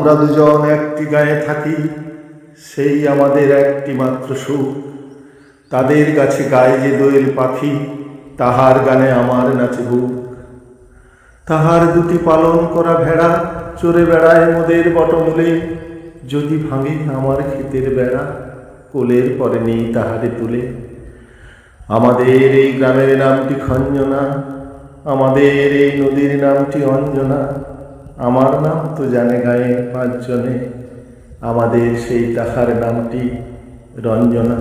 আমরা দুজন একটি গায়ে থাকি, সেই আমাদের একটি মাত্র সুখ। তাদের কাছে গায়ে যে দোয়েল পাখি, তাহার গানে আমার নাচে বুক। তাহার দুটি পালন করা ভেড়া চড়ে বেড়ায় মোদের বটমূলে। যদি ভাঙে আমার ক্ষেতের বেড়া, কোলের পরে নেই তাহারে তুলে। আমাদের এই গ্রামের নামটি খঞ্জনা, আমাদের এই নদীর নামটি অঞ্জনা। আমার নাম তো জানে গায়ের পাঁচজনে, আমাদের সেই তাহার নামটি রঞ্জনা।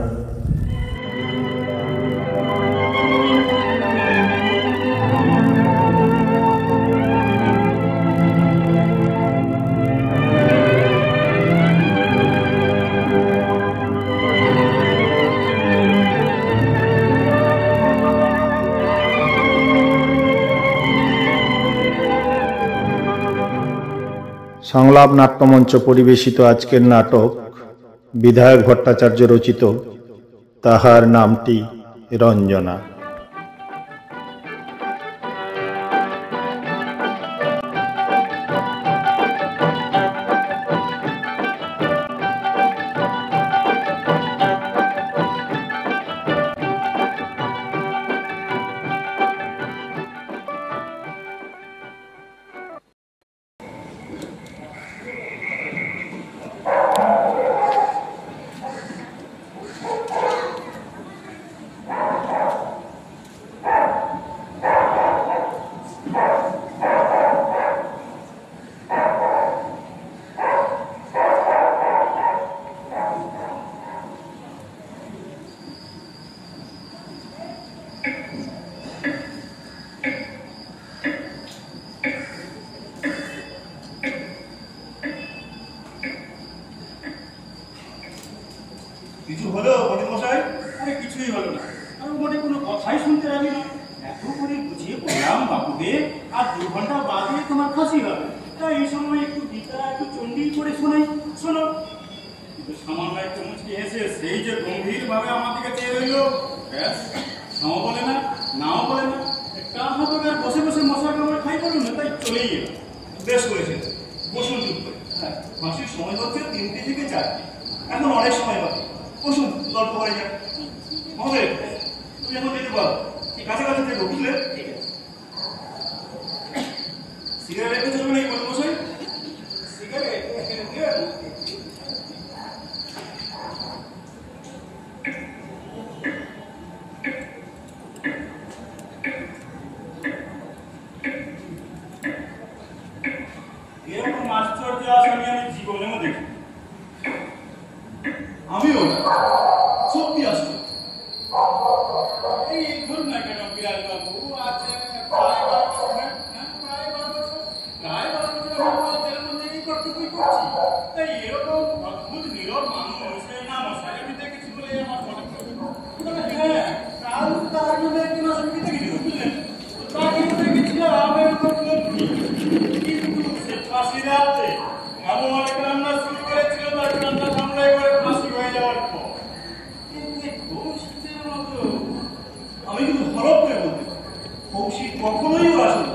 সংলাপ নাট্যমঞ্চ পরিবেশিত আজকের নাটক বিধায়ক ভট্টাচার্য রচিত তাহার নামটি রঞ্জনা। কিছু হলো বটে মশাই? আরে কিছুই হলো না, আমি মোটে কোনো কথাই শুনতে রাজি না। এত করে বুঝিয়ে বললাম বাবুকে, আর 2 ঘন্টা বাদে তোমার ফাঁসি হবে। তাই এই সময় একটু গীতা একটু চণ্ডী করে শোনাই, শোনো। কিন্তু সামান্য একটু মুচকি এসে সেই যে গম্ভীর ভাবে আমার দিকে চেয়ে রইল, ব্যাস নাও বলে না, নাও বলে না। কাহা তো আর বসে বসে মশা কামড়ে খাই বলুন না, তাই চলেই এলাম। বেশ করেছে, বসুন চুপ করে। হ্যাঁ, ফাঁসির সময় হচ্ছে 3টে থেকে 4টে, এখন অনেক সময় বাকি। বসুন, গল্প করে যাক। মহোদয়, তুমি এখন যেতে পারো, কাছাকাছি থেকে, বুঝলে? সিগারেট রেখে চলবে না বলুন মশাই? সিগারেট এরকম আশ্চর্য আসামি আমি জীবনেও দেখি। আমিও সত্যি আসছে। এই ধরুন না কেন বিরাজ বাবু, আছে প্রায় 12 বছর জেলের মধ্যে এই কর্তব্যই করছি। তাই এরকম অদ্ভুত নীরব মানুষ না মশাই আমি দেখেছি বলে আমার মনে পড়ে। হ্যাঁ, কাল তার মধ্যে একদিন অসুবিধা দেখেছি, বুঝলেন? তাকে দেখেছিলাম এরকম কিন্তু সে ফাঁসি রাখতে এমন অনেক রান্না শুরু করেছিল, তার রান্না সামলাই করে ফাঁসি হয়ে যাওয়ার পর আমি কিন্তু হরপ করে বলতে পারি, কৌশিক কখনোই ও আসে না।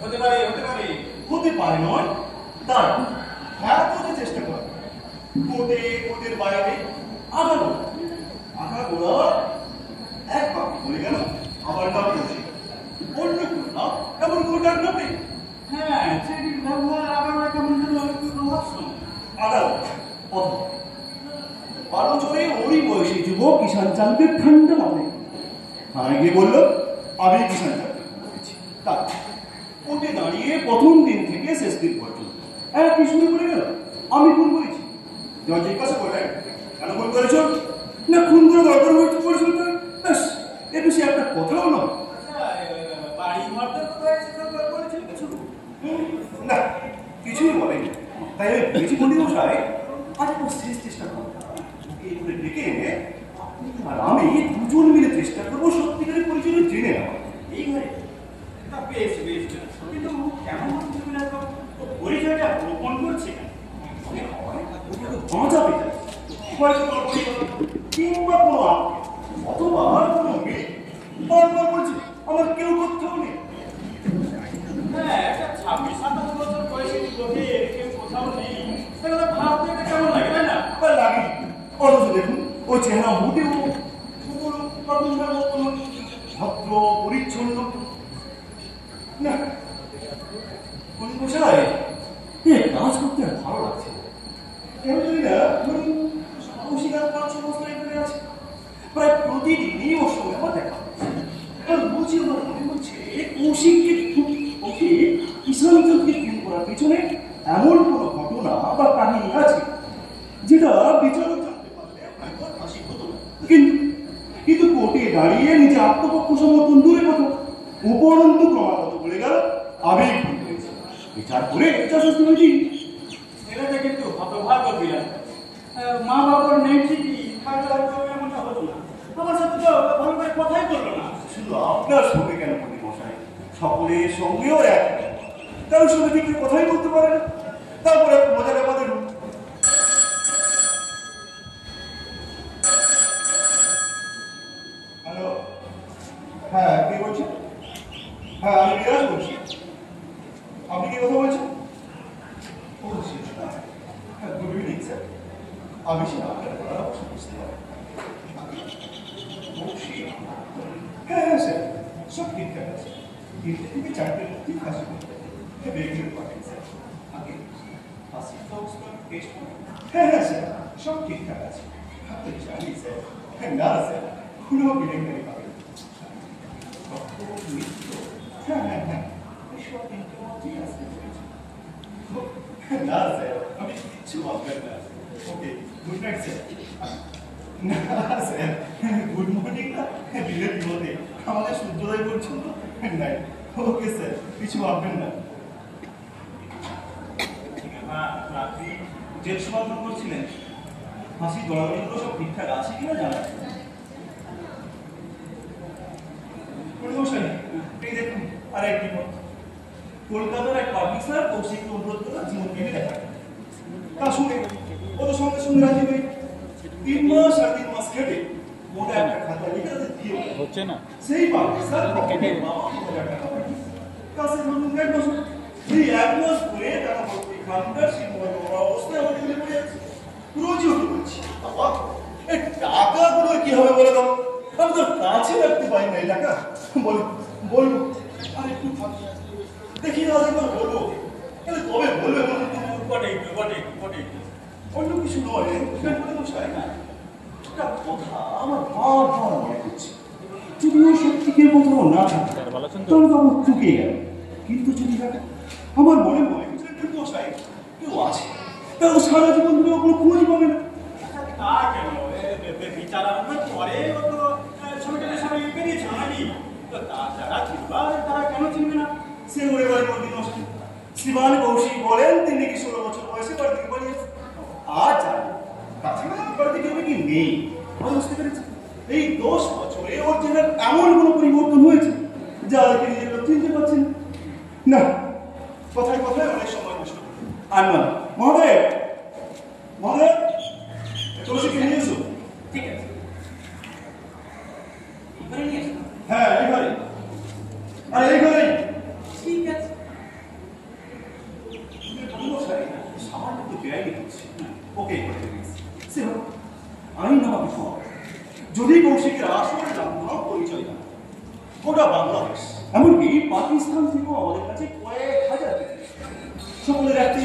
হতে পারে, হতে পারে, হতে পারে নয়, তার হ্যাঁ তো চেষ্টা করে কোর্টে, কোর্টের বাইরে আঘা গোড়া এক বাকি বলে গেল, আবার না কৌশিক অন্য কোনো না, এমন কোর্টার নামে। হ্যাঁ, সেটির ব্যবহার আগামী কেমন যেন একটু রহস্য। আদালত বারো জোরে ওরই বয়সী যুবক কিষান চালকে ঠান্ডা লাগে। থানায় গিয়ে বললো আমি কিষান চালকে করেছি। তার কোর্টে দাঁড়িয়ে প্রথম দিন থেকে শেষ দিন পর্যন্ত একই শুরু করে গেল, আমি খুন করেছি। জজ জিজ্ঞাসা করে কেন খুন করেছ? না খুন করে দরকার করেছিল, ব্যাস, এ বেশি একটা কথাও নয়। বাড়ি ঘরটা করেছিল কিছু না, কিছুই বলেনি। তাই আমি ভেবেছি বন্ধু মশাই আজ একটু শেষ চেষ্টা করবো, এইগুলো ডেকে এনে আপনি আর আমি দুজন মিলে চেষ্টা করবো সত্যিকারের পরিচয় জেনে নেওয়া। এই ঘরে বেশ বেশ, কিন্তু কেমন পরিচয়টা গোপন করছে বাঁচাবে কিংবা কোনো অথবা কোনো মেয়ে বারবার বলছে আমার কেউ কোথাও নেই। হ্যাঁ, একটা 26-27 বছর বয়সী না মোটেও প্রথমবার মতো ভদ্র পরিচ্ছন্ন না। মশাই কাজ করতে ভালো লাগছে কেন জানি না, কৌশিকার ৫-৬ বছর এখানে আছে, প্রায় প্রতিদিনই ওর সঙ্গে আমার দেখা বুঝি আমার মনে হচ্ছে কৌশিককে ওকে কিষানচন্দ্রকে খুন করার পিছনে এমন কোনো ঘটনা বা কাহিনী আছে যেটা বিচারক জানতে পারলে ফাঁসি হতো না। কিন্তু কোর্টে দাঁড়িয়ে নিজে আত্মপক্ষ সমর্থন দূরে কথা উপরন্তু ক্রমাগত বলে গেল আবেগ হয়েছে, বিচার করে এটা সত্যি হয়েছি। ছেলেটা কিন্তু হতভাগ্য দিলেন, মা বাবার নেই ঠিকই থাকলে হয়তো এমনটা হতো না। আমার সাথে তো ভালো করে কথাই বললো না। শুধু আপনার সঙ্গে কেন প্রতি মশাই, সকলের সঙ্গেও এক, কারোর সঙ্গে ঠিক কথাই বলতে পারে না। তারপরে মজার আমাদের হ্যালো, হ্যাঁ কে বলছেন? হ্যাঁ আমি বিরাজ বলছি। আপনি কি কথা বলছেন? ও হ্যাঁ, গুড ইভিনিং স্যার। আমি সে আপনার পরামর্শ বুঝতে পারি। হ্যাঁ হ্যাঁ স্যার, সব ঠিকঠাক আছে। 3টে থেকে 4টের মধ্যেই ফাঁসি করতে রেগুলার পাঠাই স্যার। আগে ফাঁসি টেস্ট হ্যাঁ হ্যাঁ স্যার, সব ঠিকঠাক আছে। আপনি জানি স্যার, না স্যার কোনো বিলেঙ্গারি পাবেন। হ্যাঁ হ্যাঁ হ্যাঁ, সব 3টের মধ্যেই আসতে পেরেছি। না স্যার, আমি কিচ্ছু ভাববেন না। ওকে, গুড নাইট স্যার। না স্যার, গুড মর্নিং না, দিনের বিপদে আমাদের সূর্যোদয় পর্যন্ত নাই। ওকে স্যার, কিছু ভাববেন না। রাত্রি জেল সমাধান করছিলেন, ফাঁসি দড়াদড়িগুলো সব ঠিকঠাক আছে কিনা জানা। এই দেখুন আর একটি পথ, কলকাতার এক অফিসার কৌশিককে অনুরোধ করে জীবনকে দেখা, তার সঙ্গে ওদের সঙ্গে সঙ্গে রাজি হয়ে 3 মাস আর 3 মাস খেটে মোটা একটা খাতা লিখে তাদের দিয়ে হচ্ছে না সেই অফিসার কাছে নতুন 1 বছর, সেই 1 মাস পরে তারা ভর্তি খানদার সিংহের অবস্থায় আমাদের দিলে পড়ে যাচ্ছে। রোজই ওকে বলছি, বাবা এই টাকাগুলো কি হবে বলে দাও, আমি তো কাছে রাখতে পারি না এই টাকা। বলবো আর একটু দেখি না একবার বলবো, তবে বলবে বটে বটে বটে, অন্য কিছু নয়। একটা কথা আমার বারবার মনে হচ্ছে, যদিও সত্যিকের কোথাও না থাকে তাহলে তো আমার চুকে গেল, কিন্তু যদি থাকে আমার মনে মনে কিন্তু কেউ আছে, তাও সারা জীবন ধরে কোনো খোঁজ পাবে না। তা কেন বিচার আরম্ভের পরে ও তো ছবিটাকে সবাই বেরিয়েছিল নাকি, তো যারা চিনবা তারা কেন চিনবে না? সে ওরে বাড়ি মন্দির নষ্ট শ্রীমান কৌশিক বলেন তিনি নাকি 16 বছর বয়সে বাড়ি থেকে পালিয়েছে। আর জানি তাছাড়া বাড়িতে কেউ কি নেই, বুঝতে পেরেছি। এই 10 বছরে ওর চেহারার এমন কোনো পরিবর্তন হয়েছে যা দেখে নিজের লোক চিনতে পারছেন না। কথায় কথায় অনেক সময় নষ্ট আর না। মহোদয় মহোদয়, কৌশিককে নিয়ে এসো। ঠিক আছে, এবারে নিয়ে আসো। হ্যাঁ এই ঘরে, আর এই ঘরেই। ঠিক আছে, সামান্য একটু বেআইনি হচ্ছে, ওকে আইন আমাকে সব। যদি কৌশিকের আসল নাম পরিচয় না গোটা বাংলাদেশ, এমনকি পাকিস্তান থেকেও আমাদের কাছে কয়েক হাজার সকলের একটি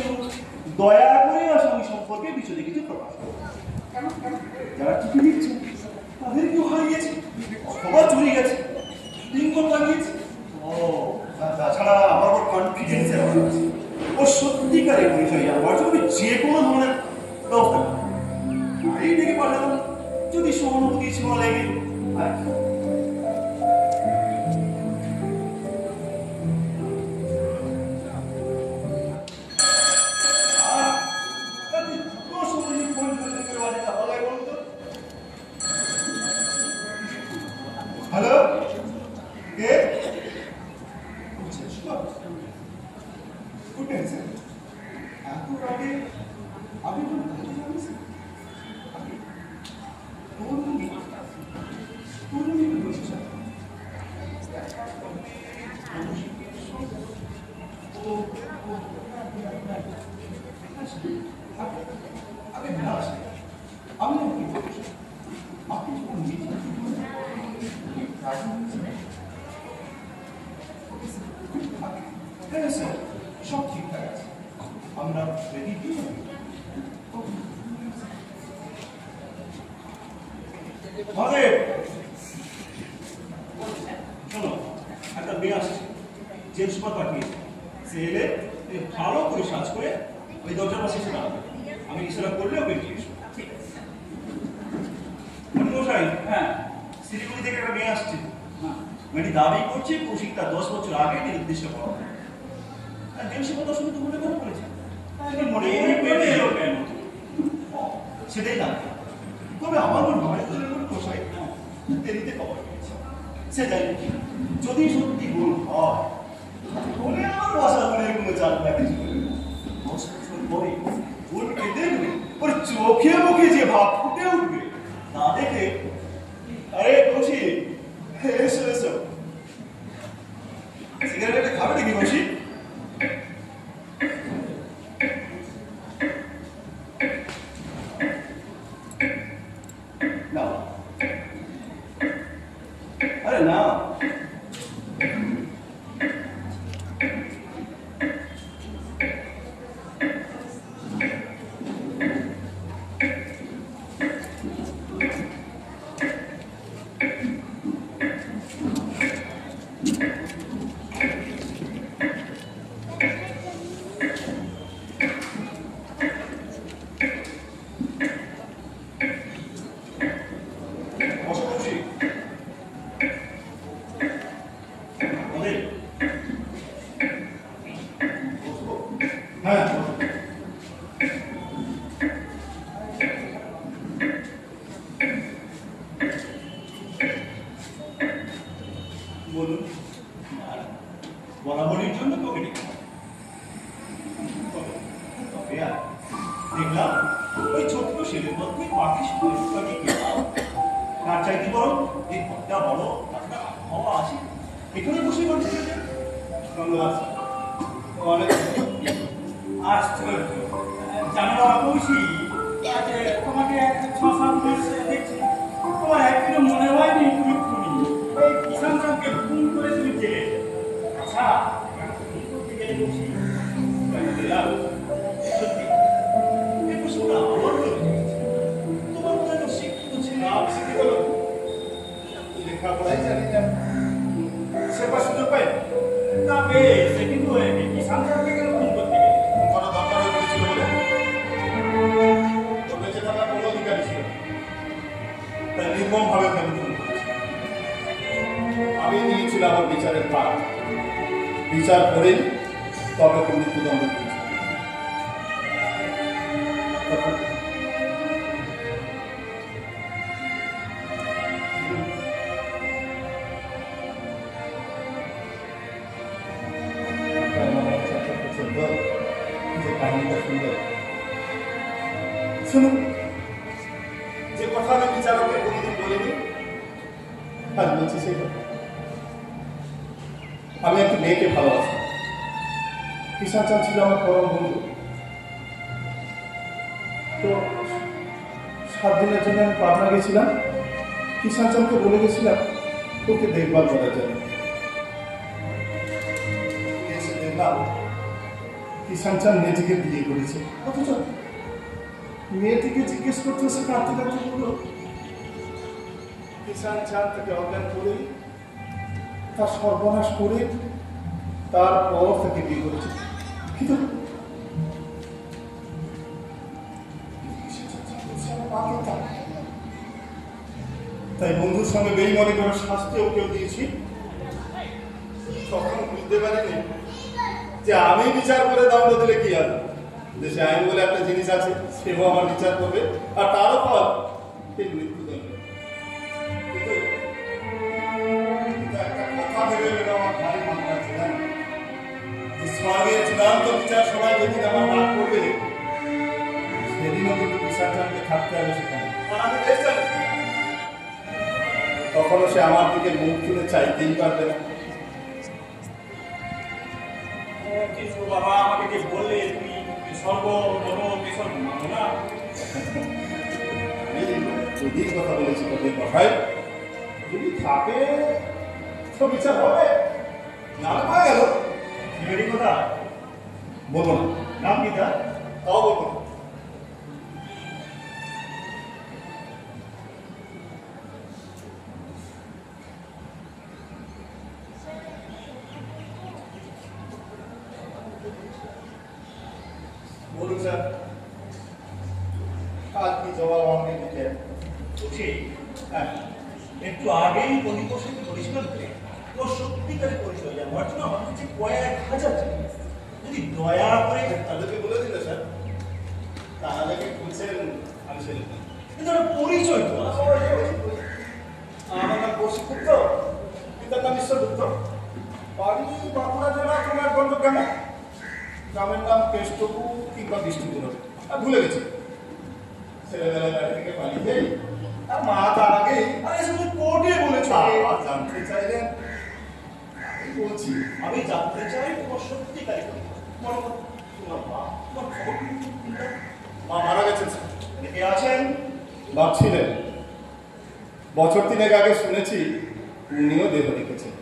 দয়া করে আসামি সম্পর্কে বিশদে কিছু প্রকাশ করো। যারা চিঠি লিখছে তাদের কেউ হারিয়েছে অথবা চলে গেছে, লিঙ্কন লাগিয়েছে। ও তাছাড়া আমার ওর কনফিডেন্সের অভাব আছে, ওর সত্যিকারের পরিচয় জানবার জন্য যে কোনো ধরনের ব্যবস্থা এই থেকে পাঠালাম, যদি সহানুভূতি সীমা লেগে আর হ্যালো কে? Good night sir. এত রাতে আপনি কোন কাজে যাবেন স্যার? আমি হ্যাঁ স্যার, সব ঠিকঠাক আছে। আমরা রেডি কি মহাদেব, শোনো, একটা মেয়ে আসছে, জেমস সুপার পাঠিয়েছে। সে এলে ভালো করে সাজ করে ওই দরজার পাশে এসে দাঁড়াবে। আমি ইশারা করলে ওকে দিয়ে এসো। মশাই, হ্যাঁ, শিলিগুড়ি থেকে একটা মেয়ে আসছে। মেয়েটি দাবি করছে কৌশিক তার 10 বছর আগে নির্দিষ্ট করা। জেমস কথা শুনে তো মনে মনে করেছে মনে মনে এলো কেন, সেটাই জানতে। তবে আমার মনে হয় মশাই দেরিতে খবর পেয়েছে। সে যাই যদি সত্যি ভুল হয় বলে আমার বাসা মনের কোনো চাল লাগে। 10 বছর পরে ভুলকে দেখবে, ওর চোখে মুখে যে ভাব ফুটে উঠবে তা দেখে, আরে কৌশিক এসো এসো, সিগারেট খাবে নাকি কৌশিক? না, আরে না, হ্যাঁ বলুন। বরাবরের জন্য তোকে দেখলাম ওই ছোট্ট ছেলের মধ্যে পাখি শুনে গেলাম। তার চাইতে বরং এই ঘরটা বড় হওয়া আছে, এখানে বসে করছে। ধন্যবাদ অনেক আশ্চর্য, জানো কৌশিক, তোমাকে 6-7 মাস দেখছি, তোমার একদিনও মনে হয়নি তুমি খুনি। এই কিষান চাঁদকে খুন করে তুমি জেলে। আচ্ছা, খুন করতে গেলে কৌশিক সত্যি এই প্রশ্নটা আমার তোমার মনে হয় শিক্ষিত ছিল, শিক্ষিত লেখাপড়াই জানি না, সেবার সুযোগ পাই না পেয়ে সে কিন্তু কিষান চাঁদকে কেন খুন করতে গেলে? কোনো দরকার হয়ে পড়েছিল বলে ওর বেঁচে থাকার কোনো অধিকারই ছিল, তাই নির্মম ভাবে আমি খুন করেছি। আমি নিয়েছিলাম আমার বিচারের ভার, বিচার করেই তবে ওকে মৃত্যুদণ্ড দিয়েছি। শুনুন, যে কথা আমি বিচারককে কোনোদিন বলিনি আজ বলছি সেই কথা। আমি একটি মেয়েকে ভালোবাসি। কিষান চাঁদ ছিল আমার পরম বন্ধু। তো 7 দিনের জন্য আমি পাটনা গেছিলাম। কিষান চাঁদকে বলে গেছিলাম তোকে দেখভাল করার জন্য। এসে দেখলাম কিষান চাঁদ মেয়েটিকে বিয়ে করেছে। অথচ মেয়েটিকে জিজ্ঞেস করতে সে কাঁদতে কাঁদতে বলল কিষান চাঁদ তাকে অজ্ঞান করে তার সর্বনাশ করে তারপর তাকে বিয়ে করেছে। কিন্তু তাই বন্ধুর সঙ্গে বেইমানি করে শাস্তি ওকেও দিয়েছি। তখন বুঝতে পারিনি যে আমি বিচার করে দণ্ড দিলে কি হবে। দেশে আইন বলে একটা জিনিস আছে, সেও আমার বিচার করবে, আর তারও ফল এই মৃত্যুদণ্ড। কিন্তু একটা কথা ভেবে ভেবে আমার ভারী মনে আছে, জানি যে স্বর্গের চূড়ান্ত বিচার সবাই যেদিন আমার ডাক করবে সেদিনও কিন্তু বিচার চাঁদকে থাকতে হবে সেখানে। আমি বেশ জানি তখনও সে আমার দিকে মুখ তুলে চাইতেই পারবে না। কিন্তু বাবা আমাকে যে বললে তুমি স্বর্গ নরক মানো না। আমি ওদিন কথা বলেছি তোদের কথায় যদি থাকে তো বিচার হবে, না হয়ে গেল। মেয়েটি কথা বলবো না, নাম কি তার? তাও বলবো না। বলুন স্যার। আর কি জবাব আমাকে দিতে? বলছি, হ্যাঁ, একটু আগেই প্রদীপের সাথে বলেছিলাম যে ওর সত্যিকারের পরিচয় জানবার জন্য আমার কাছে কয়েক হাজার জিনিস। যদি দয়া করে তাদেরকে বলে দিলে স্যার, তাহলে কি খুঁজছেন? আমি ছেলে কিন্তু একটা পরিচয় তো আছে। আমার নাম বশীগুপ্ত, পিতার নাম ঈশ্বরগুপ্ত, বাড়ি বাঁকুড়া জেলা কুমারগঞ্জ গ্রামে। গ্রামের নাম কেষ্টপুর কিংবা বিষ্ণুপুর, ভুলে গেছি। ছেলেবেলায় বাড়ি থেকে পালিয়ে যাই, আর মা তার আগেই আরে তুমি কোর্টে বলেছো। জানতে চাইলেন, আমি বলছি। আমি জানতে চাই তোমার সত্যিকারের পরিচয়। মনে করো তোমার মা, তোমার খবর কিন্তু মা মারা গেছেন স্যার। দেখে আছেন। বাপ ছিলেন, বছর 3 আগে শুনেছি উনিও দেহ রেখেছেন।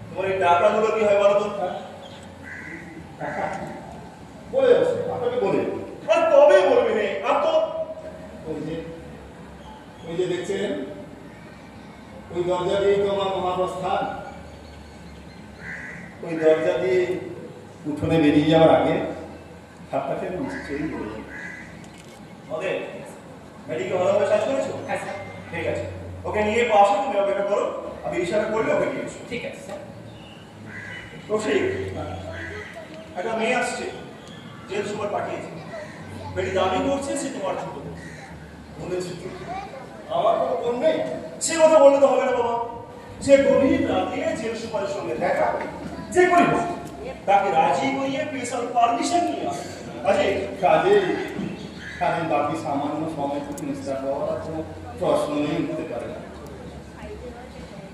তোমার এই টাকাগুলো কি হয় বলো তো? বলে যাচ্ছে, আপনাকে বলে আর কবে বলবে রে? আর তো ওই যে দেখছেন, ওই দরজা দিয়ে তো আমার মহাপ্রস্থান। ওই দরজা দিয়ে উঠোনে বেরিয়ে যাওয়ার আগে হাতটাকে নিশ্চয়ই বলে যাবে। ওদের মেডিকে ভালোভাবে সার্চ করেছো? হ্যাঁ স্যার। ঠিক আছে, ওকে নিয়ে পাশে তুমি অপেক্ষা করো, আমি ইশারা করলে ওকে নিয়ে এসো। ঠিক আছে স্যার। রসিক, একটা মেয়ে আসছে, জেল সুপার পাঠিয়েছে। মেয়েটি দাবি করছে সে তোমার ছোট বোন। বলেছি তো, আমার কোনো বোন নেই। সে কথা বললে তো হবে না বাবা। সে গভীর রাতে জেল সুপারের সঙ্গে দেখা, যে করিব তাকে রাজি করিয়ে স্পেশাল পারমিশন নিয়ে আসে। কাজে বাকি সামান্য সময়টুকু নিস্তার পাওয়ার কোনো প্রশ্ন নেই, উঠতে পারে না।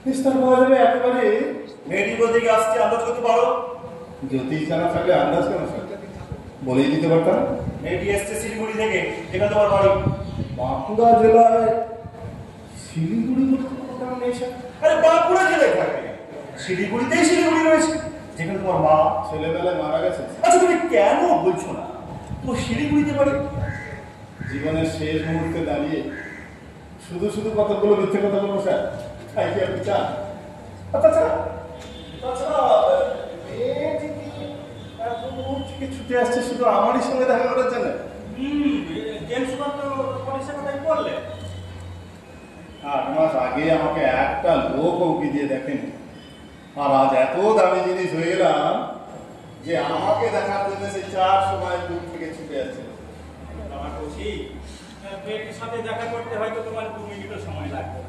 নিস্তার পাওয়া যাবে একেবারে। মেয়েটি বলতে গিয়ে আসছে, আন্দাজ করতে পারো? জ্যোতিষ জানা থাকলে আন্দাজ কেন স্যার? বলেই দিতে পারতাম। মেয়েটি এসছে শিলিগুড়ি থেকে, যেখানে তোমার বাড়ি। বাঁকুড়া জেলায় শিলিগুড়ি কোথাও নেই স্যার? আরে বাঁকুড়া জেলায় থাকবে, শিলিগুড়িতেই শিলিগুড়ি রয়েছে, যেখানে তোমার মা। ছেলেবেলায় মারা গেছে। আচ্ছা তুমি কেন বলছো না তোমার শিলিগুড়িতে পারে? জীবনের শেষ মুহূর্তে দাঁড়িয়ে শুধু শুধু কতগুলো মিথ্যে কথা বলবো স্যার? তাই কি আপনি চান? তাছাড়া মেয়েটি কি এত দূর থেকে ছুটে আসছে শুধু আমারই সঙ্গে দেখা করার জন্য? জেল সুপার তো পরিষেবা কথাই বললে। 8 মাস আগে আমাকে একটা লোক উঁকি দিয়ে দেখেনি, আর আজ এত দামি জিনিস হয়ে গেলাম যে আমাকে দেখার জন্য সে 4 সময় দূর থেকে ছুটে আসছে। আমার বলছি, মেয়েটির সাথে দেখা করতে হয়তো তোমার 2 মিনিটও সময় লাগবে,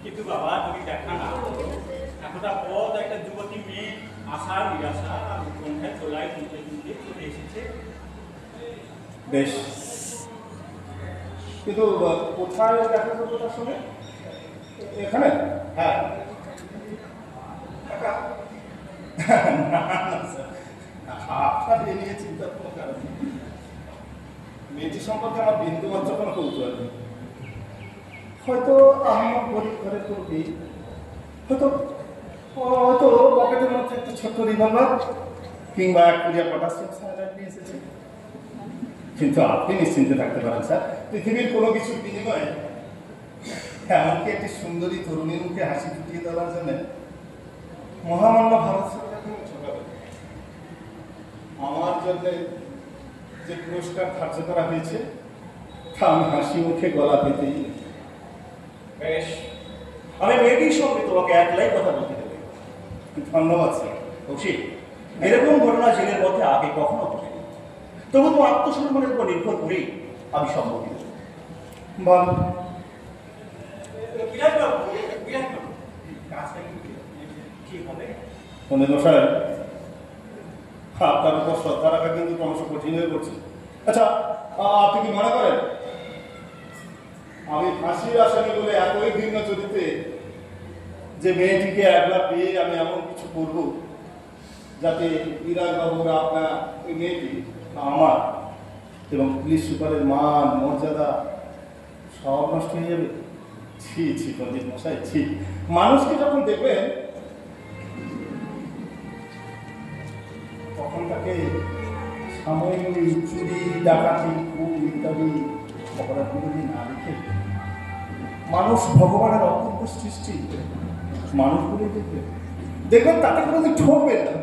কিন্তু বাবা তুমি দেখা না করো, এতটা পথ একটা যুবতী মেয়ে আশা নিরাশা আর উৎকণ্ঠায় চলায় মুখে মুখে চলে এসেছে। বেশ, কিন্তু কোথায় দেখা করবো তার সঙ্গে? এখানে? হ্যাঁ। আপনার এ নিয়ে চিন্তা কোনো কারণ নেই। মেয়েটি সম্পর্কে আমার বিন্দু মাত্র কোনো কৌতূহল নেই। হয়তো আমার গরিব ঘরের করবি, হয়তো হয়তো পকেটের মধ্যে একটা ছোট্ট রিভলভার কিংবা 1 পুরিয়া পটাশিয়াম সায়ানাইড নিয়ে এসেছে। কিন্তু আপনি নিশ্চিন্তে থাকতে পারেন স্যার, পৃথিবীর কোনো কিছুর বিনিময়ে এমনকি একটি সুন্দরী তরুণীর মুখে হাসি ফুটিয়ে দেওয়ার জন্য মহামান্য ভারত সরকার কোনো ঠকাবে না। আমার জন্য যে পুরস্কার ধার্য করা হয়েছে তা আমি হাসি মুখে গলা পেতেই। বেশ, আমি মেয়েটির সঙ্গে তোমাকে একলাই কথা বলতে দেবে। ধন্যবাদ স্যার। রসিক, এরকম ঘটনা জেলের মধ্যে আগে কখনো ঘটেনি। তবু তোমার আত্মসম্মানের উপর নির্ভর করেই আমি সম্মতি দেব। বল। বিরাটবাবু, বিরাটবাবু, কাজটা কি হবে? মশাই, আপনার উপর শ্রদ্ধা রাখা কিন্তু ক্রমশ কঠিন হয়ে পড়ছে। আচ্ছা, আপনি কি মনে করেন আমি ফাঁসির আসামি বলে এতই ভিন্ন চরিত্রে যে মেয়েটিকে একলা পেয়ে আমি এমন কিছু করব যাতে বিরাটবাবুর আপনার ওই মেয়েটি আমার এবং পুলিশ সুপারের মান মর্যাদা সব নষ্ট হয়ে যাবে? ছি ছি পণ্ডিত মশাই, ছি। মানুষকে যখন দেখবেন তখন তাকে সাময়িক চুরি, ডাকাতি, খুন ইত্যাদি অপরাধগুলো না দেখে মানুষ ভগবানের অপূর্ব সৃষ্টি, মানুষগুলি দেখবে, দেখবেন তাতে কোনোদিন ঠকবে না।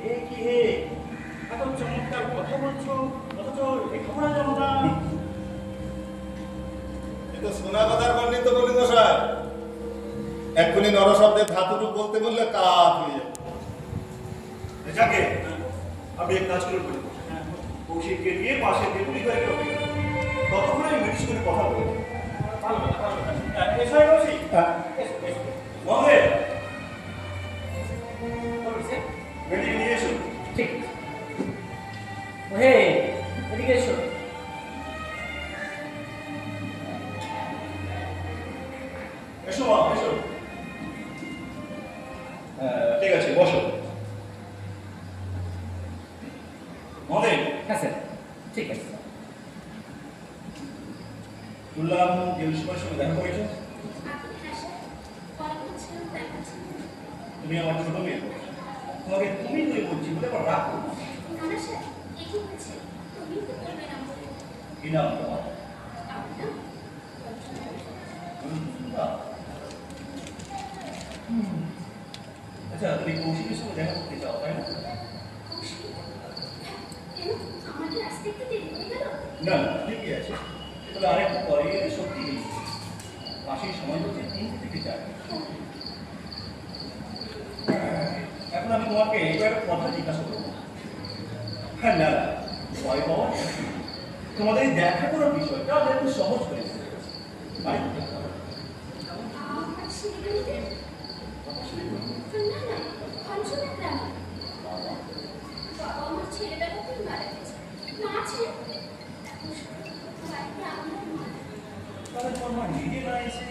হে কি হে, এত চমৎকার কথা বলছো, অথচ লেখাপড়া জানো না। কিন্তু শোনা কথার পণ্ডিত বলি মশাই, এক্ষুনি নরশব্দের ধাতুটুক বলতে বললে কাজ হয়ে যাবে। যাকে আপনি এক কাজ করে বলি, কৌশিককে নিয়ে পাশে বেগুনি করে ততক্ষণ আমি ব্রিটিশ করে কথা বলি। এসে বসি। মহাদেব, বেটিকে নিয়ে এসো। ঠিক। হে, এদিকে এসো। এসো মা, এসো। ঠিক আছে, বসো। মহাদেব। হ্যাঁ স্যার, ঠিক আছে। শুনলাম জেলসুমার সঙ্গে দেখা করেছো। তুমি আমার ছোট মেয়ে, তোমাকে তুমি তুই বলছি বলে আবার রাগ করো। কি নাম তোমার? আচ্ছা, তুমি কৌশিকের সঙ্গে দেখা করতে চাও, তাই না? না না, ঠিকই আছে। তবে আরেকটু পরে এলে সত্যি নেই, মাসির সময় হচ্ছে 3 থেকে 4। এখন আমি তোমাকে একটা কথা জিজ্ঞাসা করবো। হ্যাঁ, না না, ভয় পাওয়া নেই। তোমাদের এই দেখা করার বিষয়টা একটু সহজ করে দিতে তাহলে তোমার নিজেরা এসে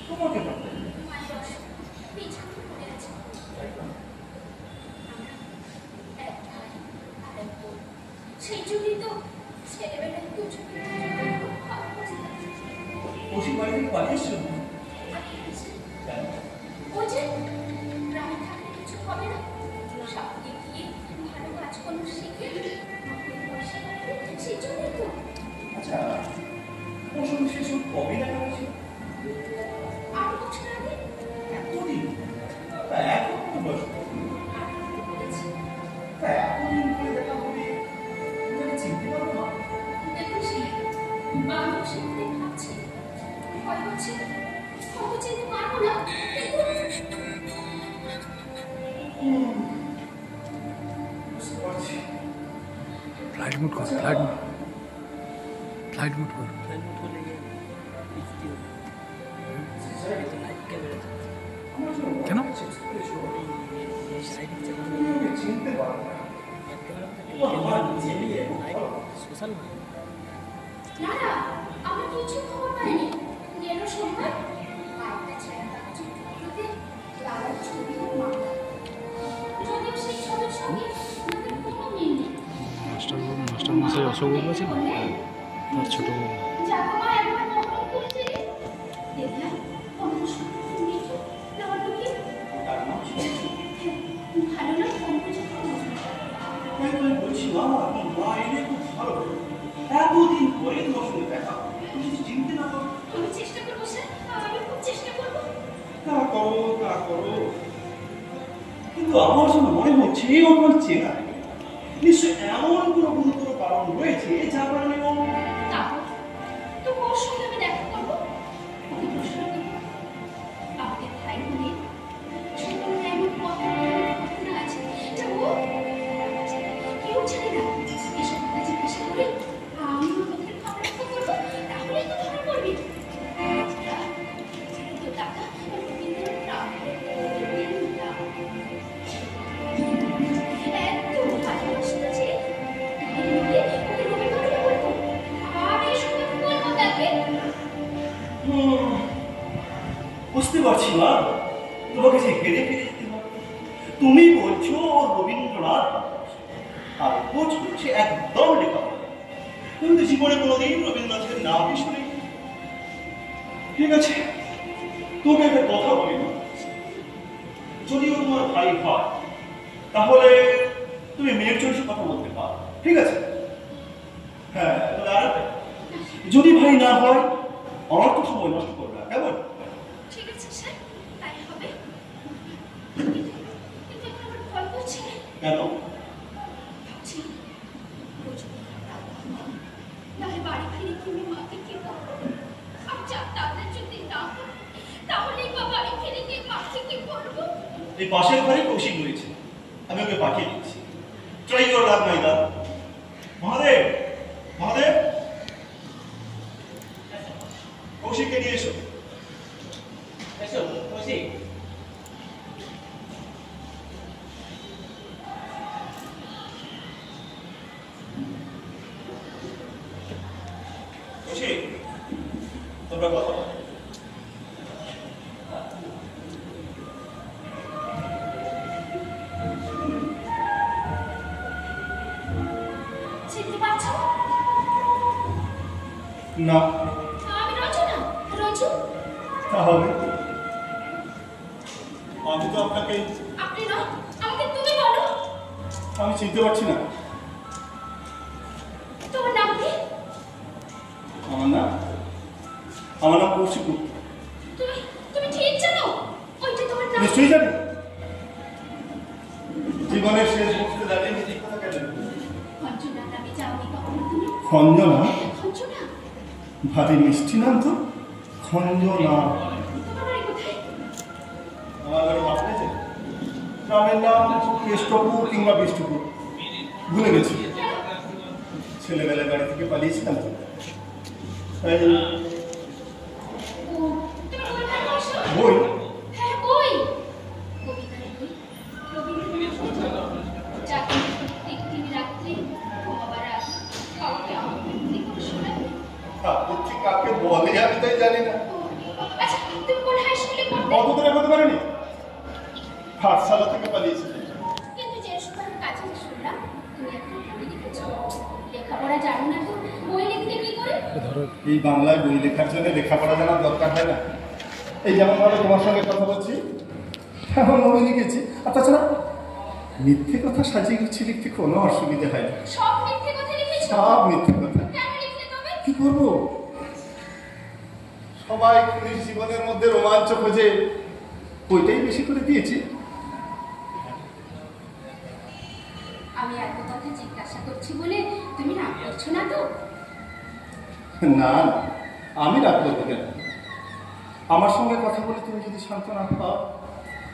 তোমাকে বলতে সেই জন্যই তো ছেলেবেলায় কৌশিক বাড়ি থেকে পাঠিয়েছিল। ওই যে গ্রামে থাকলে কিছু হবে না, সাথে গিয়ে ভালো কাজকর্ম শিখে সেই জন্যই তো। আচ্ছা, ওর সঙ্গে সেসব কবে দেখা হয়েছিল? 8 বছর আগে। এতদিন? এখন তো বয়স এতদিন করে দেখা হবে, তুমি চিনতে পারো না? দেখুন সেই আমিও সেখানে ভাবছি, ভয় হচ্ছে কত চিনতে পারবো না। বুঝতে পারছি। फ्लाइट मोड कर, फ्लाइट मोड कर। কেন? চিনতে পারো না। না না, আমরা কিছু খবর পাইনি। গেল সোমবার বাড়িতে ছেড়ে চুক্তিতে দাদার ছবি ও মামলা, যদিও সেই ছবির সঙ্গে আমাদের কোনো মিল নেই। মাস্টার মশাই অশোকবাবু আছে না, তার ছোট বোন। জামামা একবার নকল করছে, দেখলাম অন্য সময় নিচু লড়কি ভালো না কম্পিউটার তাই আমি বলছি মা, আপনার মা এলে খুব ভালো হতো। এতদিন পরে তোমার সঙ্গে দেখা, তুমি যদি চিনতে না পারো। আমি চেষ্টা করবো স্যার, আমি খুব চেষ্টা করবো। তা করো, তা করো। কিন্তু আমার জন্য মনে হচ্ছে ও তোমার চেনা নেই। নিশ্চয় এমন কোনো গুরুতর কারণ রয়েছে যার কারণে ও তাহলে তো ওর সঙ্গে আমি দেখা করবো। আমাদের ভাই বোনের ছোটবেলায় এমন কত ঘটনা আছে যা ও কেউ জানে না। এসব কথা জিজ্ঞাসা করে আমি ওর মুখের খবর করবো, তাহলেই তো ধরা পড়বে। তো দাদা রবীন্দ্রনাথ এত ভালোবাসতো যে ওকে রবীন্দ্রনাথ বলবো, আর এই সময় বলবো তাকে। বুঝতে পারছি মা, তোমাকে সে হেরে ফিরে যেতে হবে। তুমি বলছো ও রবীন্দ্রনাথ ভালোবাসে, আর ও হচ্ছে একদম লেখাপড়া। তুমি তো জীবনে কোনোদিন রবীন্দ্রনাথের নামই শুনি। ঠিক আছে, তোকে একটা কথা বলি না, যদিও তোমার ভাই হয় তাহলে তুমি মেয়ের চরিত্রে কথা বলতে পারো, ঠিক আছে? হ্যাঁ, তবে আর যদি ভাই না হয় আমার তো সময় নষ্ট করবে না, কেমন? ঠিক আছে স্যার, তাই হবে। কিন্তু এখন আমার ভয় করছে। কেন? ভাবছি নাহলে বাড়ি ফিরে তুমি মাকে কি বলবো? আর তাদের যদি না হয় তাহলেই বা বাড়ি ফিরে গিয়ে মাকে কি বলবো? এই পাশের ঘরে কৌশিক রয়েছে, আমি ওকে পাঠিয়ে দিচ্ছি। ট্রাই ইউর লাক মাই লাভ। মহাদেব, মহাদেব, কৌশিককে নিয়ে এসো। এসো কৌশিক। কৌশিক, তোমরা কথা বলো। চিনতে পারছো? না। আমি রচনা, রচু। তাহলে আমি তো আপনাকে, আপনি নয়, আমাকে তুমি বলো। আমি চিনতে পারছি না। তোমার নাম কি? আমার নাম কৌশিক গুপ্ত। তুমি তুমি ঠিক জানো ওইটা তোমার নাম? নিশ্চয়ই জানি। জীবনের শেষ মুহূর্তে দাঁড়িয়ে নিজের কথা কেন? খঞ্জনা নামে যাওনি কখনো তুমি? খঞ্জনা? খঞ্জনা? ভারী মিষ্টি নাম তো, খঞ্জনা। তোমার বাড়ি কোথায়? আমার বাড়ি মাথায় গ্রামের নাম কেষ্টপুর কিংবা বিষ্ণুপুর, ভুলে গেছি। ছেলেবেলায় বাড়ি থেকে পালিয়েছিলাম তো, তাই। ও, তুমি কোথায় বসো? বই? হ্যাঁ, বই। কবিতার বই, রবীন্দ্রনাথ। যাকে প্রত্যেকদিন রাত্রে ঘুমাবার আগে কাউকে আবৃত্তি করে শোনাবে। আবৃত্তি কাকে বলে আমি তাই জানি না। আচ্ছা, তুমি কোন হাই স্কুলে পড়তে? কত দূরে হতে পারেনি, পাঠশালা থেকে পালিয়েছিলে। কিন্তু যে সময় কাছে শুনলাম তুমি এখন বই লিখেছো। লেখাপড়া জানো না তো বই লিখতে কি করে? এই বাংলায় বই লেখার জন্য লেখাপড়া জানার দরকার হয় না। এই যেমন ভাবে তোমার সঙ্গে কথা বলছি, এখন বই লিখেছি। আর তাছাড়া মিথ্যে কথা সাজিয়ে গুছিয়ে লিখতে কোনো অসুবিধা হয় না। সব মিথ্যে কথা লিখেছো? সব মিথ্যে কথা। কেন লিখলে তবে? কি করবো? সবাই খুনির জীবনের মধ্যে রোমাঞ্চ খোঁজে, ওইটাই বেশি করে দিয়েছি। আমি এত কথা জিজ্ঞাসা করছি বলে তুমি রাগ করছো না তো? না, আমি রাগ করবো কেন? আমার সঙ্গে কথা বলে তুমি যদি শান্ত না পাও,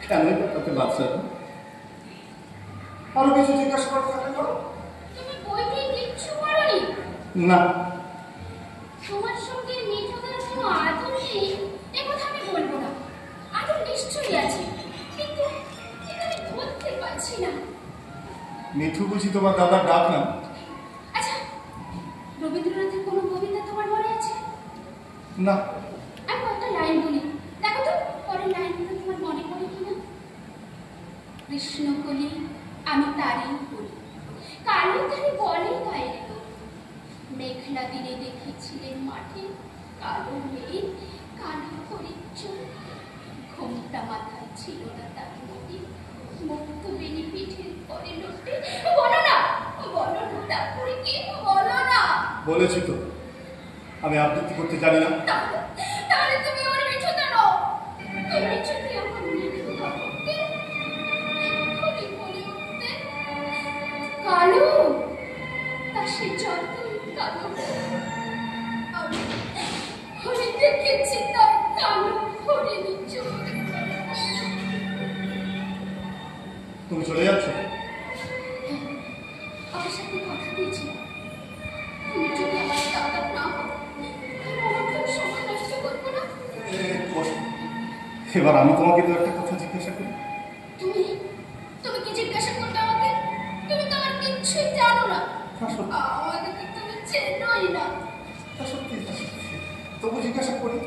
কেনই বা তাতে বাচ্চা? আরো কিছু জিজ্ঞাসা করতে থাকলে করো। তুমি বইতে কিচ্ছু পড়োনি? না। তোমার সঙ্গে মিঠুদের কোনো আদর নেই এ কথা আমি বলবো না। আদর নিশ্চয়ই আছে, কিন্তু আমি ধরতে পারছি না। মিঠু বুঝি তোমার দাদার ডাক না? আচ্ছা, রবীন্দ্রনাথের কোনো কবিতা তোমার মনে আছে? না। আমি একটা লাইন বলি, দেখো তো পরের লাইনগুলো তোমার মনে পড়ে কিনা। কৃষ্ণকলি আমি তারই বলি, কালো তারি বলে গায়ে তো। মেঘলা দিনে দেখেছিলেন মাঠে কালো মেয়ে, কালো পরিচয়। ঘোমটা মাথায় ছিল না তার মতি, মুক্ত বেনি পিঠের পরে লোটে। বলো না, বলো না, তারপরে কি? বলো না। বলেছি তো আমি আবৃত্তি করতে জানি না। তাহলে তুমি আমার মিঠু দাও। তুমি যদি আমার মিঠু দাও এক্ষুনি বলে উঠতে, কালো তা সে যতই কালো। আমি দেখেছি তার কালো হরিণী চোখ। তুমি চলে যাচ্ছ? আমার সাথে কথা দিয়েছিলাম, তুমি যদি আমার দাদা না হও তাহলে আমার খুব সময় নষ্ট করবো না। এবার আমি তোমাকে তো একটা কথা জিজ্ঞাসা করি। তুমি তুমি কি জিজ্ঞাসা করবে আমাকে? তুমি তো আমার কিচ্ছুই জানো না। আমাকে কি তুমি চেনোই না? সত্যি তবু জিজ্ঞাসা করি।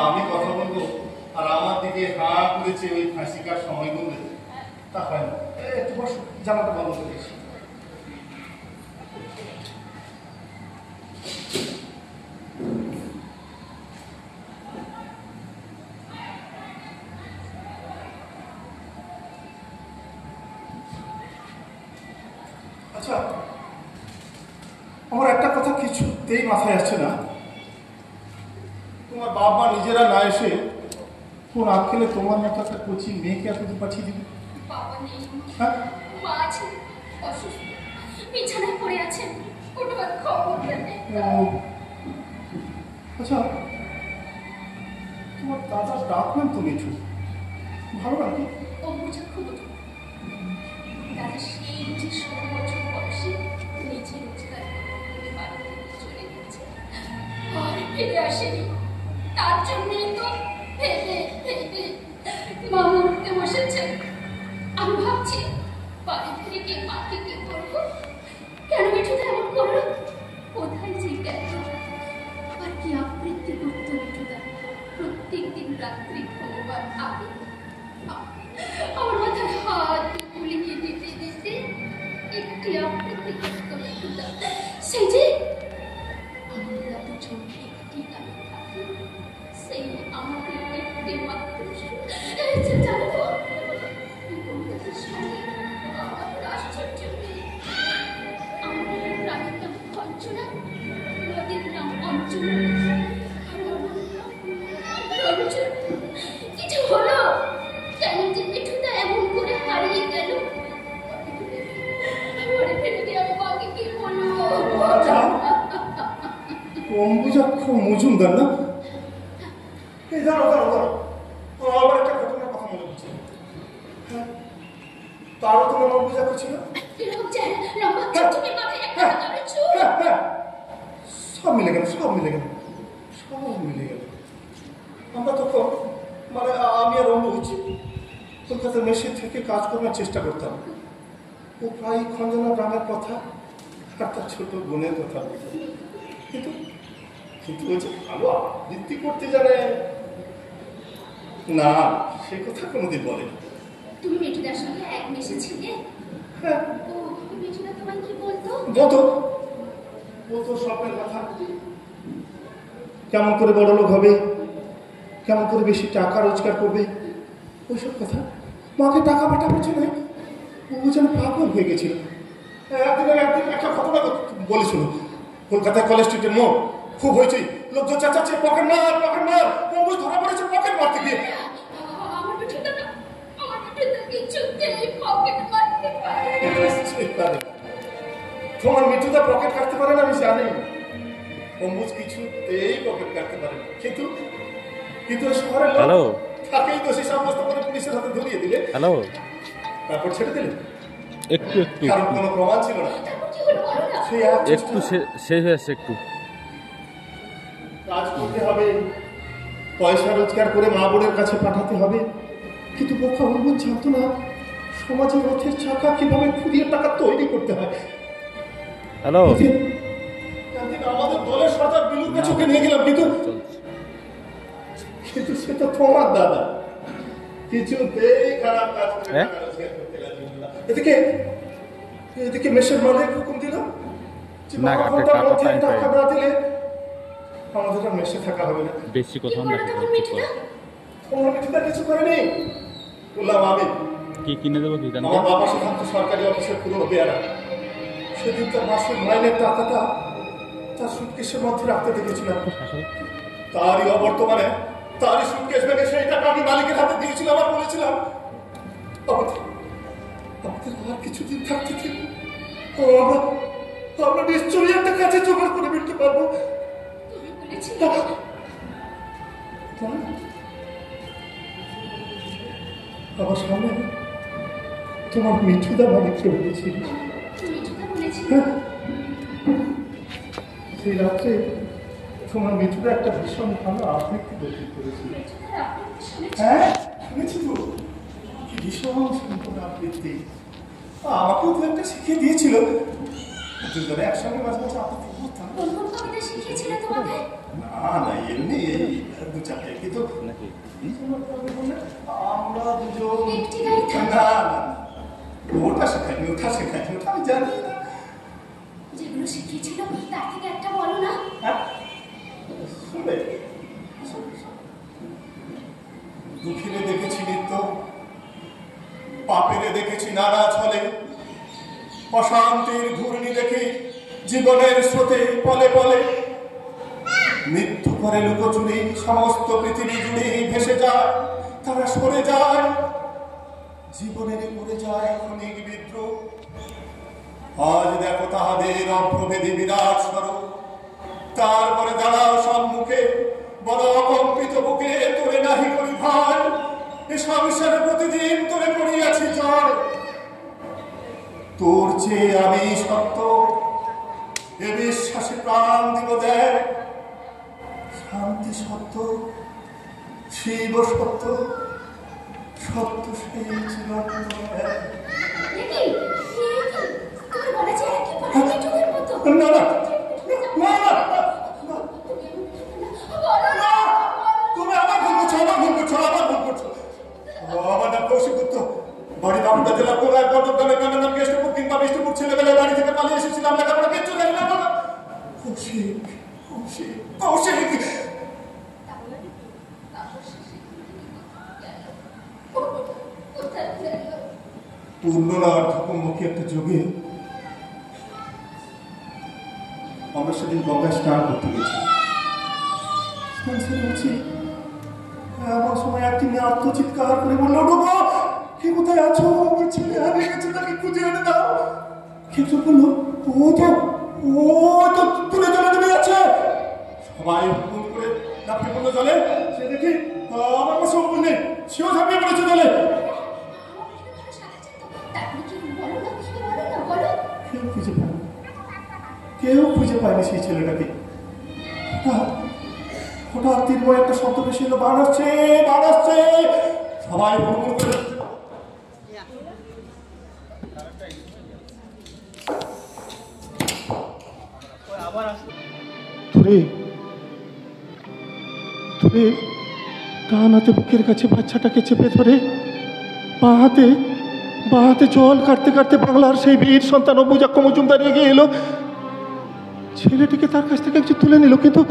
আমি কথা বলবো আর আমার দিকে হা করেছে ওই ফাঁসিকার সময় বললে, তা হয় না। একটু বস, জামাটা বন্ধ করে দিস। আচ্ছা, আমার একটা কথা কিছুতেই মাথায় আসছে না। তোমার বাবা মা নিজেরা না এসে কোন আক্কেলে তোমার মতো একটা কোচিং মেয়েকে এতদূর পাঠিয়ে দিবে? বাবা নেই, হ্যাঁ, মা আছে, অসুস্থ, বিছানায় পড়ে আছেন, ওঠবার খবর নেই। আচ্ছা, তোমার দাদার ডাক নাম তো মিঠু, ভালো নাকি? ও বুঝা খুব দাদা সেই যে 16 বছর বয়সে নিজে রোজগার করে বাড়ি থেকে চলে গেছে, আর ফিরে আসেনি। তার জন্যই তো ভেবে ভেবে মা মরতে বসেছে। আমি ভাবছি বাড়ি ফিরে গিয়ে মাকে কি করবো, কেন মিঠুদা এমন করলো, কোথায় যে গেল, আর কি আবৃত্তি করতো মিঠুদা প্রত্যেক দিন রাত্রি ঘুমোবার আগে। আমার মাথায় হাত বুলিয়ে দিতে দিতে একটি আবৃত্তি করতো মিঠুদা, সেই যে আমার রাতে ছোট একটি গান থাকে, সেই আমাকে একটি মাত্র জানো তো কবিতাটির সঙ্গে আমার আশ্চর্য মেয়ে। আমার প্রাণের নাম অঞ্চনা, নদীর নাম অঞ্চনা, আর আমার নাম রঞ্জন। কিছু হলো কেন যে মিঠুদা এমন করে হারিয়ে গেল? ঘরে ফিরে গিয়ে আমি মাকে কি বলবো? অম্বুজাক্ষ মজুমদার না? এই দাঁড়াও দাঁড়াও দাঁড়াও, আবার একটা ঘটনার কথা মনে হচ্ছে। হ্যাঁ, তারও তোমার অম্বুজাক্ষ ছিল? এরকম চেহারা, লম্বা চুপচুপে মাথায় একটা কালো চুল। হ্যাঁ হ্যাঁ, সব মিলে গেল, সব মিলে গেল, সব মিলে গেল। আমরা তখন মানে আমি আর অম্বুজ কলকাতার মেশিন থেকে কাজ করার চেষ্টা করতাম। ও প্রায় খঞ্জনা গ্রামের কথা আর তার ছোট বোনের কথা বলতো। কিন্তু কিন্তু ও যে ভালো আবৃত্তি করতে জানে না, সে কথা কোনোদিন বলেনি। তুমি মিঠুদার সঙ্গে এক মেশে ছিলে? হ্যাঁ, ও মিঠুদা তোমায় কি বলতো? বলতো বলতো স্বপ্নের কথা, কেমন করে বড়লোক হবে, কেমন করে বেশি টাকা রোজগার করবে, ওইসব কথা। মাকে টাকা পাঠাবার জন্য ও যেন পাগল হয়ে গেছিল। একদিন একটা ঘটনা বলে শুনো। কলকাতায় কলেজ স্ট্রিটের মোড় খুব হয়েছে, লোকজন চাচাচ্ছে পকেট মার পকেট মার, অম্বুজ ধরা পড়েছে পকেট মারতে গিয়ে। আমার মিঠুদা না, আমার মিঠুদা কিছুতেই পকেট মারতে পারে। তোমার মিঠুদা পকেট কাটতে পারে না আমি জানি, অম্বুজ কিছুতেই পকেট কাটতে পারে না। কিন্তু কিন্তু শহরের লোক তাকেই দোষী সাব্যস্ত করে পুলিশের হাতে ধরিয়ে দিলে, তারপর ছেড়ে দিলে। একটু একটু কারণ কোনো প্রমাণ ছিল না। সেই একটু শেষ হয়েছে, একটু কাজ করতে হবে, পয়সা রোজগার করে মা বোনের কাছে পাঠাতে হবে। কিন্তু বোকা অম্বুজ জানতো না সমাজের রথের চাকা কিভাবে ঘুরিয়ে টাকা তৈরি করতে হয়। হ্যালো, একদিন আমাদের দলের সরকার বিলুকে চোখে নিয়ে গেলাম, কিন্তু কিন্তু সে তো তোমার দাদা, কিছুতেই খারাপ কাজ করে টাকা রোজগার করতে লাগলো না। এদিকে মেশের মালিক হুকুম দিল যে টাকা না দিলে আমাদের আর মেশে থাকা হবে না। বেশি কথা না, তোমার মিঠুদা কিছু করেনি। বললাম আমি কি কিনে দেবো, কি জানো? আমার বাবা সেখান সরকারি অফিসের পুরো বেয়ারা। সেদিন তার মাসের মাইনের টাকাটা তার সুটকেসের মধ্যে রাখতে দেখেছিলাম। তারই অবর্তমানে তারই সুটকেস ভেঙে সেই টাকা আমি মালিকের হাতে দিয়েছিলাম আর বলেছিলাম আমাদের আর কিছুদিন থাকতে দিন, আমরা নিশ্চয়ই একটা কাজে জোগাড় করে ফেলতে পারবো। আমার সামনে তোমার মিঠুদা মালিককে বলেছিল। সেই রাত্রে তোমার মিঠুদা একটা ভীষণ ভালো আবৃত্তি তৈরি করেছিল। হ্যাঁ, শুনেছি তো, কি ভীষণ সুন্দর আবৃত্তি। আমাকেও তো একটা শিখিয়ে দিয়েছিল। দুজনে একসঙ্গে মাঝে মাঝে আবৃত্তি করতাম। না না, এমনি এই দু চারটে। কিন্তু আমরা দুজন না না ওটা শেখায়নি, ওটা আমি জানি না। যেগুলো শিখিয়েছিল তার থেকে একটা বলো না। হ্যাঁ, শুনে দুঃখীরে দেখেছি নিত্য, পাপেরে দেখেছি নানা ছলে, অশান্তির ঘূর্ণি দেখি জীবনের স্রোতে পলে পলে। মৃত্যু করে লুকোচুরি সমস্ত পৃথিবী জুড়ে ভেসে যায়, তারা সরে যায়, জীবনের উড়ে যায় অনেক বিদ্রোহ। আজ দেখো তাহাদের অপ্রভেদী বিরাট স্বরূপ, তারপরে দাঁড়াও সম্মুখে বড় অকম্পিত বুকে, তোরে নাহি করি ভয়, এ সংসারে প্রতিদিন তোরে করিয়াছি জয়। তোর চেয়ে আমি সত্য, এ বিশ্বাসে প্রাণ দিব দেয়। শান্তি সত্য, শিব সত্য, সত্য সেই চিরন্তন এক। তোমার বলা যে একই পড়াতে যুগের মতো। না না না না, তুমি আমার ভুল করছো, আমার নাম কৌশিক গুপ্ত, বাড়ি বামুন্ডা জেলার কোলায় বটগ্রামে গ্রামের নাম কেষ্টপুর কিংবা বিষ্ণুপুর। ছেলেবেলায় বাড়ি থেকে পালিয়ে এসেছিলাম, লেখাপড়া কিচ্ছু জানি না। কৌশিক কৌশিক কৌশিক। পূর্ণনার ঠাকুরমুখী একটা যোগে আমরা সেদিন গঙ্গায় স্নান করতে গেছি। এমন সময় একটি মেয়ে আত্মচিৎকার করে বললো, ডোবো, কে কোথায় আছো? আমার ছেলে হারিয়ে গেছে, তাকে খুঁজে এনে দাও। কেউ বললো, ও তো তুলে জলে নেমে যাচ্ছে। সবাই হুকুম করে লাফিয়ে পড়লো জলে। সে দেখি আমার কাছে হুকুম নেই, সেও ঝাঁপিয়ে পড়েছে জলে। কেউ খুঁজে পায়নি সেই ছেলেটাকে। হঠাৎ তীব্র একটা শব্দ ভেসে এলো, বান আসছে। সবাই হুকুম করে তুলে ডান হাতে বুকের কাছে বাচ্চাটাকে চেপে ধরে বা হাতে জল কাটতে কাটতে বাংলার সেই বীর সন্তান অবুজাক্ষ মজুমদার এগিয়ে এলো। ছেলেটিকে তার কাছ থেকে একটু তুলে নিল, কিন্তু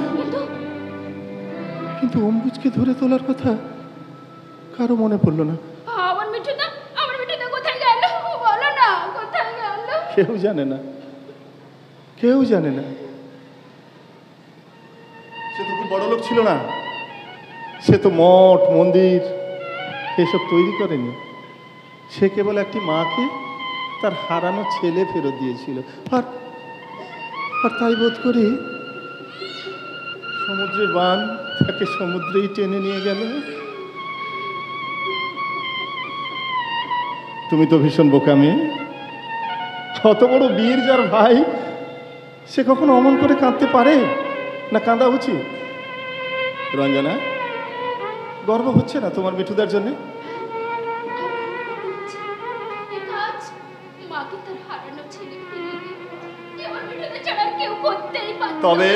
অম্বুজকে ধরে তোলার কথা কারো মনে পড়লো না। আমার মিঠুদা কোথায় গেল? বলো না, কোথায় গেল? কেউ জানে না। সে তো কি বড় লোক ছিল না, সে তো মঠ মন্দির এসব তৈরি করেনি। সে কেবল একটি মাকে তার হারানো ছেলে ফেরত দিয়েছিল। আর তাই বোধ করি সমুদ্রের বান তাকে সমুদ্রেই টেনে নিয়ে গেল। তুমি তো ভীষণ বোকা মেয়ে। অত বড় বীর যার ভাই, সে কখনো অমন করে কাঁদতে পারে না? কাঁদা উচিত। রঞ্জনা, গর্ব হচ্ছে না তোমার মিঠুদার জন্য? তবে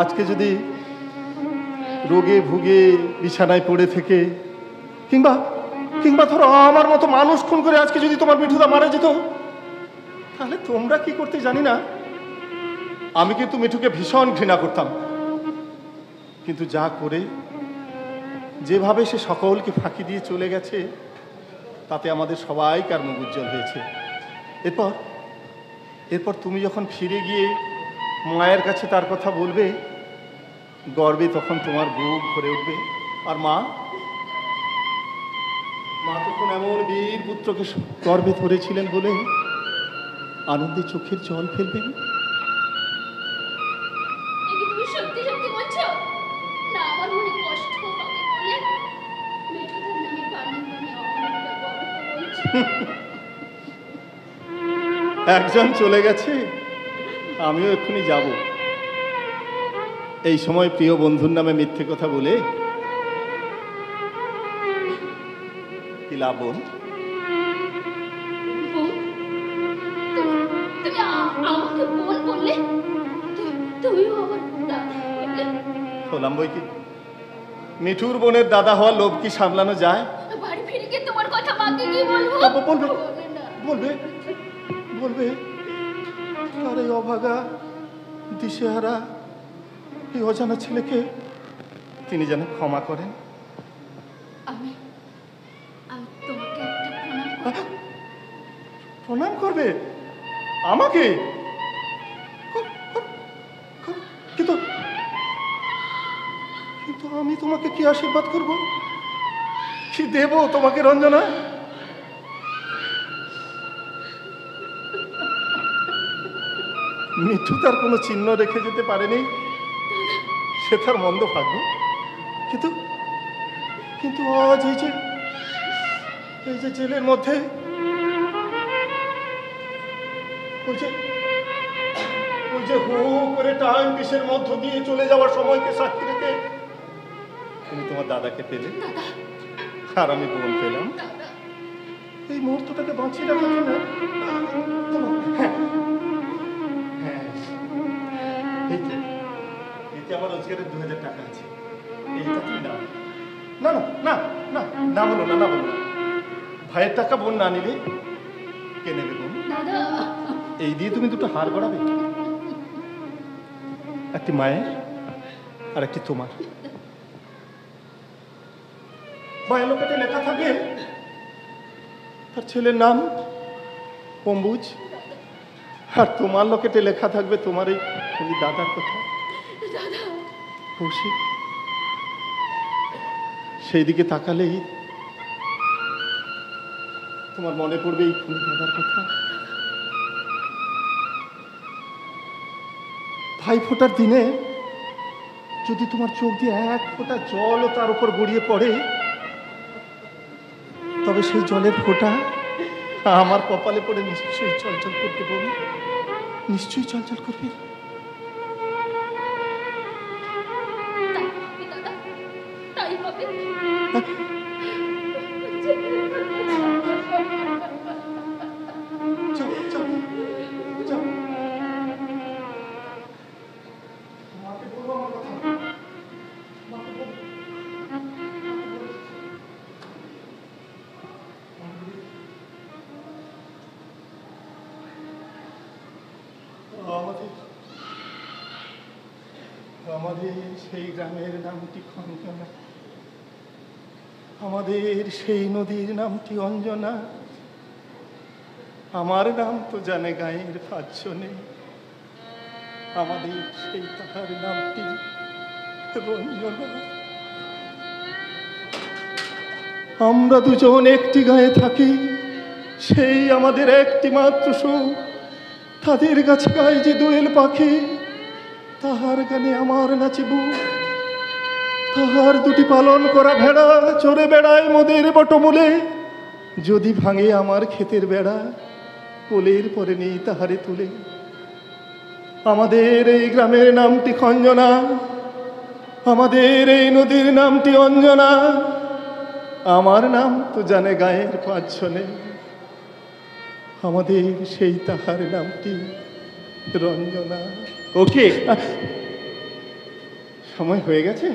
আজকে যদি রোগে ভুগে বিছানায় পড়ে থেকে কিংবা ধরো আমার মতো মানুষ খুন করে আজকে যদি তোমার মিঠুদা মারা যেত, তাহলে তোমরা কি করতে জানি না। আমি কিন্তু মিঠুকে ভীষণ ঘৃণা করতাম, কিন্তু যা করে যেভাবে সে সকলকে ফাঁকি দিয়ে চলে গেছে, তাতে আমাদের সবাইকার মুখ উজ্জ্বল হয়েছে। এরপর তুমি যখন ফিরে গিয়ে মায়ের কাছে তার কথা বলবে, গর্বে তখন তোমার বুক ভরে উঠবে। আর মা তখন এমন বীর পুত্রকে গর্বে ধরেছিলেন বলে আনন্দে চোখের জল ফেলবেন। একজন চলে গেছে, আমিও এক্ষুনি যাব। এই সময় প্রিয় বন্ধুর নামে মিথ্যে কথা বলে কি লাভ? হলাম বই কি? মিঠুর বোনের দাদা হওয়ার লোভ কি সামলানো যায়? বাড়ি ফিরে গিয়ে তোমার কথা মাকে গিয়ে বলবে বলবে বলবে আর এই অভাগা দিশেহারা এই অজানা ছেলেকে তিনি যেন ক্ষমা করেন। আমি তোমাকে একটা প্রণাম করবে আমাকে? কিন্তু কিন্তু আমি তোমাকে কি আশীর্বাদ করব, কি দেব তোমাকে রঞ্জনা? মিঠু তার কোনো চিহ্ন রেখে যেতে পারেনি, সে তার মন্দ ভাগ্য। কিন্তু কিন্তু আজ এই যে জেলের মধ্যে ওই যে হু করে টাইম পিসের মধ্য দিয়ে চলে যাওয়ার সময়কে সাক্ষী রেখে তুমি তোমার দাদাকে পেলে আর আমি বোন পেলাম। এই মুহূর্তটাকে বাঁচিয়ে রাখার জন্য এতে আমার রোজগারের 2000 টাকা আছে, এইটা তুমি না না না না না বলো না, না বলো না। ভাইয়ের টাকা বোন না নিলে কে নেবে বোন? এই দিয়ে তুমি দুটো হার গড়াবে, একটি মায়ের আর একটি তোমার। মায়ের লোকেটে লেখা থাকে তার ছেলের নাম অম্বুজ, আর তোমার লোকেটে লেখা থাকবে তোমার এই দাদার কথা কৌশিক। সেই দিকে তাকালেই তোমার মনে পড়বে এই দাদার কথা। ভাই ফোটার দিনে যদি তোমার চোখ দিয়ে এক ফোঁটা জলও তার উপর গড়িয়ে পড়ে, তবে সেই জলের ফোঁটা আমার কপালে পড়ে নিশ্চয়ই চলচল করতে পারবে, নিশ্চয়ই চলচল করবে। তাই হবে। আমাদের সেই গ্রামের নামটি খঞ্জনা, আমাদের সেই নদীর নামটি অঞ্জনা, আমার নাম তো জানে গায়ের পাঁচজনে, আমাদের সেই তাহার নামটি রঞ্জনা। আমরা দুজন একটি গায়ে থাকি, সেই আমাদের একটি মাত্র সুখ। তাদের কাছে গায়ে যে দোয়েল পাখি, তাহার গানে আমার নাচিব। তাহার দুটি পালন করা ভেড়া চড়ে বেড়ায় মোদের বটমূলে। যদি ভাঙে আমার ক্ষেতের বেড়া, কোলের পরে নেই তাহারে তুলে। আমাদের এই গ্রামের নামটি খঞ্জনা, আমাদের এই নদীর নামটি অঞ্জনা, আমার নাম তো জানে গায়ের পাঁচজনে, আমাদের সেই তাহার নামটি রঞ্জনা। ওকে, সময় হয়ে গেছে,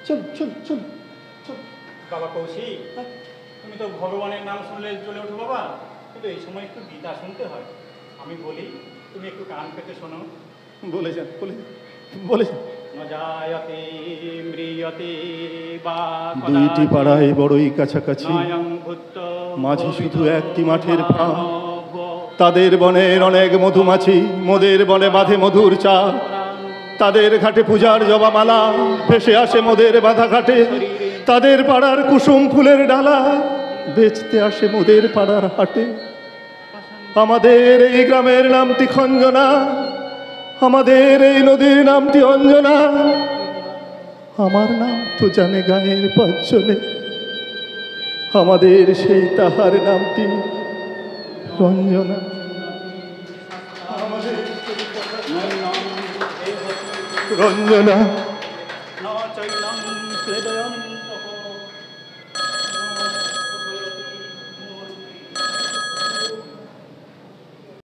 চল চল চল চল। বাবা কৌশিক, তুমি তো ভগবানের নাম শুনলে চলে ওঠো বাবা, কিন্তু এই সময় একটু গীতা শুনতে হয়। আমি বলি, তুমি একটু কান পেতে শোনো। বলে যান, বলে যান। নজায়তে ম্রিয়তে বা দুইটি পাড়ায় বড়ই কাছাকাছি, মাঝে শুধু একটি মাঠের ফাঁক। তাদের বনের অনেক মধুমাছি, মোদের বনে বাঁধে মধুর চা। তাদের ঘাটে পূজার জবামালা ভেসে আসে মোদের বাঁধা ঘাটে। তাদের পাড়ার কুসুম ফুলের ডালা বেচতে আসে মোদের পাড়ার হাটে। আমাদের এই গ্রামের নামটি খঞ্জনা, আমাদের এই নদীর নামটি অঞ্জনা, আমার নাম তো জানে গায়ের পাঁচজনে, আমাদের সেই তাহার নামটি রঞ্জনা। রঞ্জনা ন চৈনং হৃদয়ন্ত